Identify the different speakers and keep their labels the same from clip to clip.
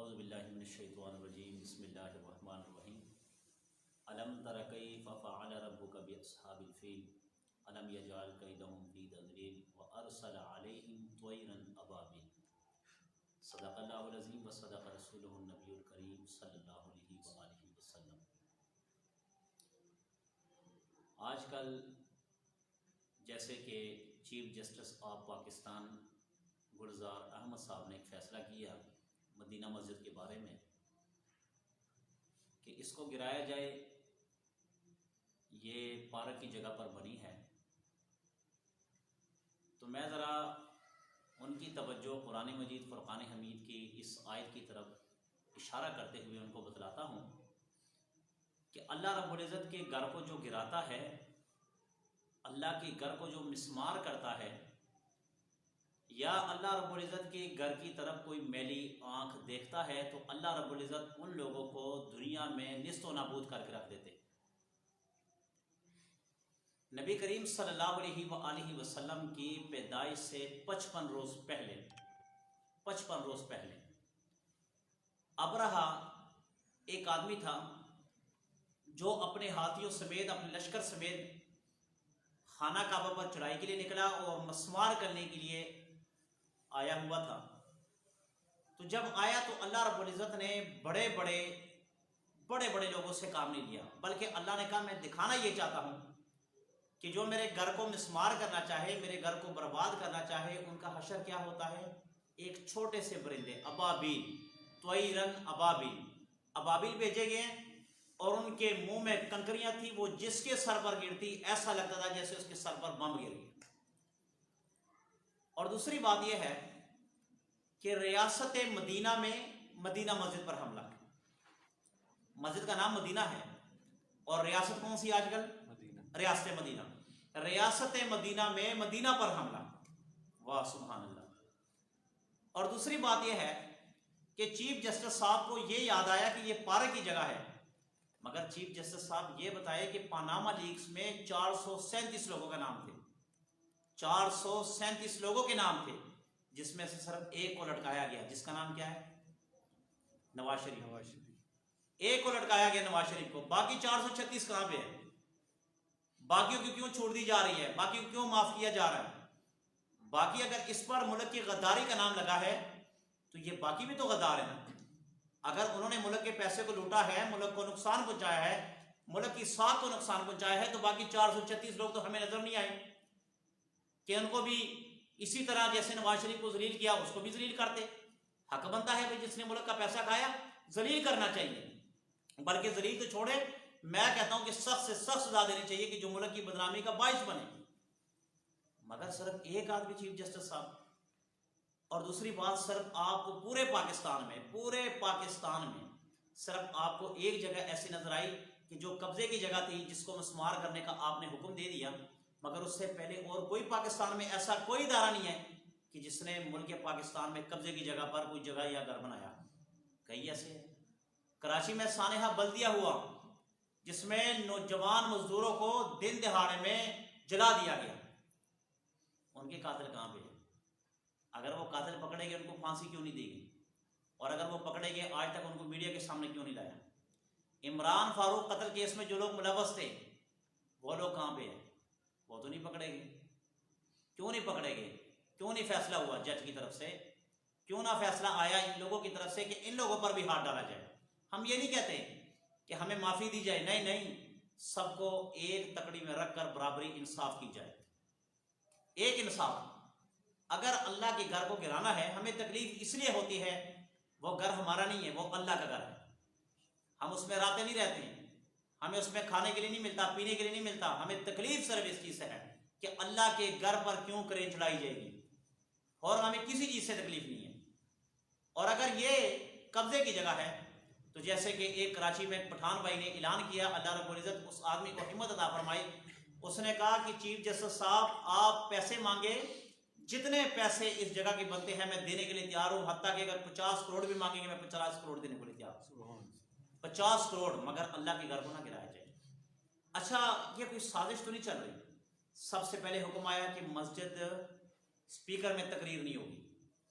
Speaker 1: اعوذ باللہ من الشیطان الرجیم بسم اللہ الرحمن الرحیم الم تر کیف فعل ربک باصحاب الفیل الم یجعل کیدہم فی تضلیل وارسل علیہم طیرا ابابیل صدق اللہ العظیم وصدق رسولہ النبی الکریم صلی اللہ علیہ وآلہ وسلم۔ آج کل جیسے کہ chief justice of Pakistan Gulzar Ahmed صاحب نے ایک فیصلہ کیا مدینہ مسجد کے بارے میں کہ اس کو گرایا جائے، یہ پارک کی جگہ پر بنی ہے، تو میں ذرا ان کی توجہ قرآن مجید فرقان حمید کی اس آیت کی طرف اشارہ کرتے ہوئے ان کو بتلاتا ہوں کہ اللہ رب العزت کے گھر کو جو گراتا ہے، اللہ کے گھر کو جو مسمار کرتا ہے، یا اللہ رب العزت کے گھر کی طرف کوئی میلی آنکھ دیکھتا ہے تو اللہ رب العزت ان لوگوں کو دنیا میں نیست و نابود کر کے رکھ دیتے۔ نبی کریم صلی اللہ علیہ وآلہ وسلم کی پیدائش سے 55 روز پہلے ابرہہ ایک آدمی تھا جو اپنے ہاتھیوں سمیت اپنے لشکر سمیت خانہ کعبہ پر چڑھائی کے لیے نکلا اور مسمار کرنے کے لیے آیا ہوا تھا۔ تو جب آیا تو اللہ رب العزت نے بڑے بڑے لوگوں سے کام نہیں لیا، بلکہ اللہ نے کہا میں دکھانا یہ چاہتا ہوں کہ جو میرے گھر کو مسمار کرنا چاہے، میرے گھر کو برباد کرنا چاہے، ان کا حشر کیا ہوتا ہے؟ ایک چھوٹے سے پرندے ابابیل، طیرن ابابیل بھیجے گئے اور ان کے منہ میں کنکریاں تھی، وہ جس کے سر پر گرتی ایسا لگتا تھا جیسے اس کے سر پر بم گر گیا۔ اور دوسری بات یہ ہے کہ ریاست مدینہ میں مدینہ مسجد پر حملہ، مسجد کا نام مدینہ ہے اور ریاست کون سی آج کل؟ ریاست مدینہ۔ ریاست مدینہ میں مدینہ پر حملہ، واہ سبحان اللہ۔ اور دوسری بات یہ ہے کہ چیف جسٹس صاحب کو یہ یاد آیا کہ یہ پارک کی جگہ ہے، مگر چیف جسٹس صاحب یہ بتائے کہ پاناما لیکس میں 437 لوگوں کا نام تھے، 437 لوگوں کے نام تھے، جس میں سے صرف ایک کو لٹکایا گیا، جس کا نام کیا ہے؟ نواز شریف۔ ایک کو لٹکایا گیا نواز شریف کو، باقی 436 کہاں پہ ہے؟ باقیوں کی کیوں چھوڑ دی جا رہی ہے؟ باقیوں کو کیوں معاف کیا جا رہا ہے؟ باقی اگر اس پر ملک کی غداری کا نام لگا ہے تو یہ باقی بھی تو غدار ہے نا۔ اگر انہوں نے ملک کے پیسے کو لوٹا ہے، ملک کو نقصان پہنچایا ہے، ملک کی ساکھ کو نقصان پہنچایا ہے، تو باقی 436 لوگ تو ہمیں نظر نہیں آئے کہ ان کو بھی اسی طرح جیسے نواز شریف کو ذلیل کیا اس کو بھی ذلیل کرتے۔ حق بنتا ہے جس نے ملک کا پیسہ کھایا ذلیل کرنا چاہیے، بلکہ ذلیل تو چھوڑے، میں کہتا ہوں کہ سخت سے سخت سزا دینی چاہیے کہ جو ملک کی بدنامی کا باعث بنے۔ مگر صرف ایک آدمی چیف جسٹس صاحب، اور دوسری بات صرف آپ کو پورے پاکستان میں صرف آپ کو ایک جگہ ایسی نظر آئی کہ جو قبضے کی جگہ تھی، جس کو مسمار کرنے کا آپ نے حکم دے دیا، مگر اس سے پہلے اور کوئی پاکستان میں ایسا کوئی ادارہ نہیں ہے کہ جس نے ملک پاکستان میں قبضے کی جگہ پر کوئی جگہ یا گھر بنایا۔ کئی ایسے ہیں، کراچی میں سانحہ بلدیہ ہوا جس میں نوجوان مزدوروں کو دن دہاڑے میں جلا دیا گیا، ان کے قاتل کہاں پہ ہیں؟ اگر وہ قاتل پکڑے گئے ان کو پھانسی کیوں نہیں دی گئی؟ اور اگر وہ پکڑے گئے آج تک ان کو میڈیا کے سامنے کیوں نہیں لایا؟ عمران فاروق قتل کیس میں جو لوگ ملوث تھے وہ لوگ کہاں پہ ہیں؟ وہ تو نہیں پکڑے گئے۔ کیوں نہیں پکڑے گئے؟ کیوں نہیں فیصلہ ہوا جج کی طرف سے؟ کیوں نہ فیصلہ آیا ان لوگوں کی طرف سے کہ ان لوگوں پر بھی ہاتھ ڈالا جائے؟ ہم یہ نہیں کہتے کہ ہمیں معافی دی جائے، نہیں، سب کو ایک تکڑی میں رکھ کر برابری انصاف کی جائے، ایک انصاف۔ اگر اللہ کے گھر کو گرانا ہے، ہمیں تکلیف اس لیے ہوتی ہے، وہ گھر ہمارا نہیں ہے، وہ اللہ کا گھر ہے، ہم اس میں راتیں نہیں رہتے ہیں، ہمیں اس میں کھانے کے لیے نہیں ملتا، پینے کے لیے نہیں ملتا، ہمیں تکلیف صرف اس چیز سے ہے کہ اللہ کے گھر پر کیوں کریں چڑھائی جائے گی، اور ہمیں کسی چیز سے تکلیف نہیں ہے۔ اور اگر یہ قبضے کی جگہ ہے تو جیسے کہ ایک کراچی میں پٹھان بھائی نے اعلان کیا، اللہ رب العزت اس آدمی کو ہمت عطا فرمائی، اس نے کہا کہ چیف جسٹس صاحب آپ پیسے مانگے، جتنے پیسے اس جگہ کے بنتے ہیں میں دینے کے لیے تیار ہوں، حتیٰ کہ اگر 50 کروڑ بھی مانگیں گے میں 50 کروڑ دینے کے لیے تیار ہوں، 50 کروڑ، مگر اللہ کے گھر کو نہ گرایا جائے۔ اچھا یہ کوئی سازش تو نہیں چل رہی؟ سب سے پہلے حکم آیا کہ مسجد اسپیکر میں تقریر نہیں ہوگی،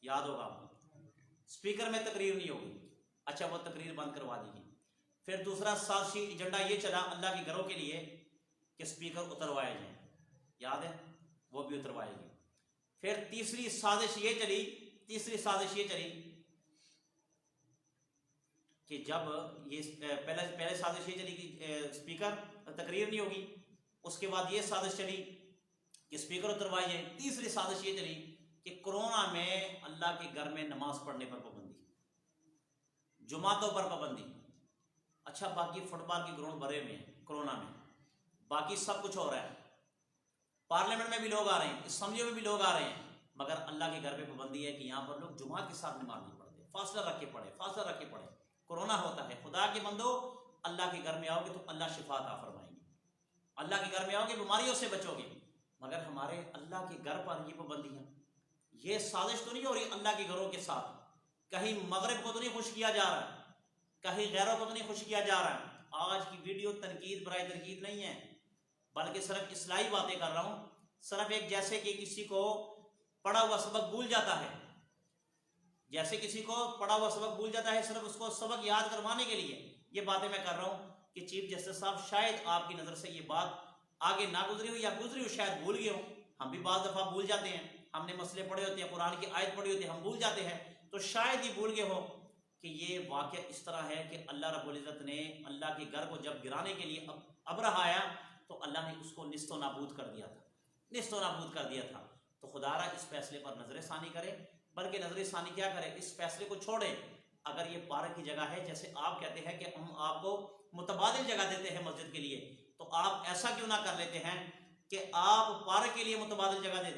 Speaker 1: یاد ہوگا آپ کو، اسپیکر میں تقریر نہیں ہوگی، اچھا وہ تقریر بند کروا دی گئی. پھر دوسرا سازشی ایجنڈا یہ چلا اللہ کے گھروں کے لیے کہ اسپیکر اتروائے جائیں، یاد ہے وہ بھی اتروائے گئے. پھر تیسری سازش یہ چلی کہ جب یہ پہلے سازش یہ چلی کہ اسپیکر تقریر نہیں ہوگی، اس کے بعد یہ سازش چلی کہ اسپیکر اتروائے جائیں. تیسری سازش یہ چلی کہ کرونا میں اللہ کے گھر میں نماز پڑھنے پر پابندی، جمعاتوں پر پابندی. اچھا باقی فٹ بال کے گراؤنڈ بھرے ہوئے ہیں کرونا میں، باقی سب کچھ ہو رہا ہے، پارلیمنٹ میں بھی لوگ آ رہے ہیں، اسمبلیوں میں بھی لوگ آ رہے ہیں، مگر اللہ کے گھر پہ پابندی ہے کہ یہاں پر لوگ جماعت کے ساتھ نماز نہیں پڑھتے، فاصلہ رکھ کے پڑھے. کرونا ہوتا ہے. خدا کے بندو اللہ کے گھر میں آؤ گے تو اللہ شفا عطا فرمائیں گے، اللہ کے گھر میں آؤ گے بیماریوں سے بچو گے. مگر ہمارے اللہ کے گھر پر یہ پابندیاں، یہ سازش تو نہیں ہو رہی اللہ کے گھروں کے ساتھ. کہیں مغرب کو تو نہیں خوش کیا جا رہا، کہیں غیروں کو تو نہیں خوش کیا جا رہا. آج کی ویڈیو تنقید برائے تنقید نہیں ہے، بلکہ صرف اصلاحی باتیں کر رہا ہوں. صرف ایک جیسے کہ کسی کو پڑھا ہوا سبق بھول جاتا ہے، صرف اس کو سبق یاد کروانے کے لیے یہ باتیں میں کر رہا ہوں کہ چیف جسٹس صاحب شاید آپ کی نظر سے یہ بات آگے نہ گزری ہو یا گزری ہو، شاید بھول گئے ہوں. ہم بھی بعض دفعہ بھول جاتے ہیں، ہم نے مسئلے پڑھے ہوتے ہیں، قرآن کی آیت پڑھی ہوتی ہے، ہم بھول جاتے ہیں. تو شاید یہ بھول گئے ہو کہ یہ واقعہ اس طرح ہے کہ اللہ رب العزت نے اللہ کے گھر کو جب گرانے کے لیے ابرہ آیا تو اللہ نے اس کو نست و نابود کر دیا تھا. تو خدا را اس فیصلے پر نظر ثانی کرے، بلکہ نظر ثانی کیا کرے، اس فیصلے کو چھوڑے. اگر یہ پارک کی جگہ ہے، جیسے آپ کہتے ہیں کہ ہم آپ کو متبادل جگہ دیتے ہیں مسجد کے لیے، تو آپ ایسا کیوں نہ کر لیتے ہیں کہ آپ پارک کے لیے متبادل جگہ دے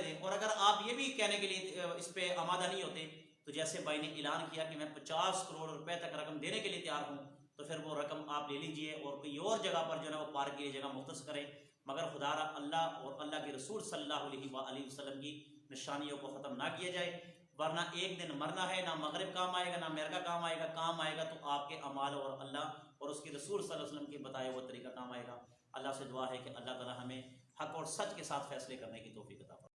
Speaker 1: دیں. اور اگر آپ یہ بھی کہنے کے لیے اس پہ آمادہ نہیں ہوتے تو جیسے بھائی نے اعلان کیا کہ میں 50 کروڑ روپے تک رقم دینے کے لیے تیار ہوں، تو پھر وہ رقم آپ لے لیجئے اور کوئی اور جگہ پر جو ہے نا وہ پارک کے لیے جگہ مختص کریں. مگر خدا را اللہ اور اللہ کے رسول صلی اللہ علیہ وسلم کی نشانیوں کو ختم نہ کیا جائے، ورنہ ایک دن مرنا ہے. نہ مغرب کام آئے گا، نہ امریکہ کام آئے گا تو آپ کے اعمال اور اللہ اور اس کے رسول صلی اللہ علیہ وسلم کے بتائے وہ طریقہ کام آئے گا. اللہ سے دعا ہے کہ اللہ تعالی ہمیں حق اور سچ کے ساتھ فیصلے کرنے کی توفیق عطا فرمائے.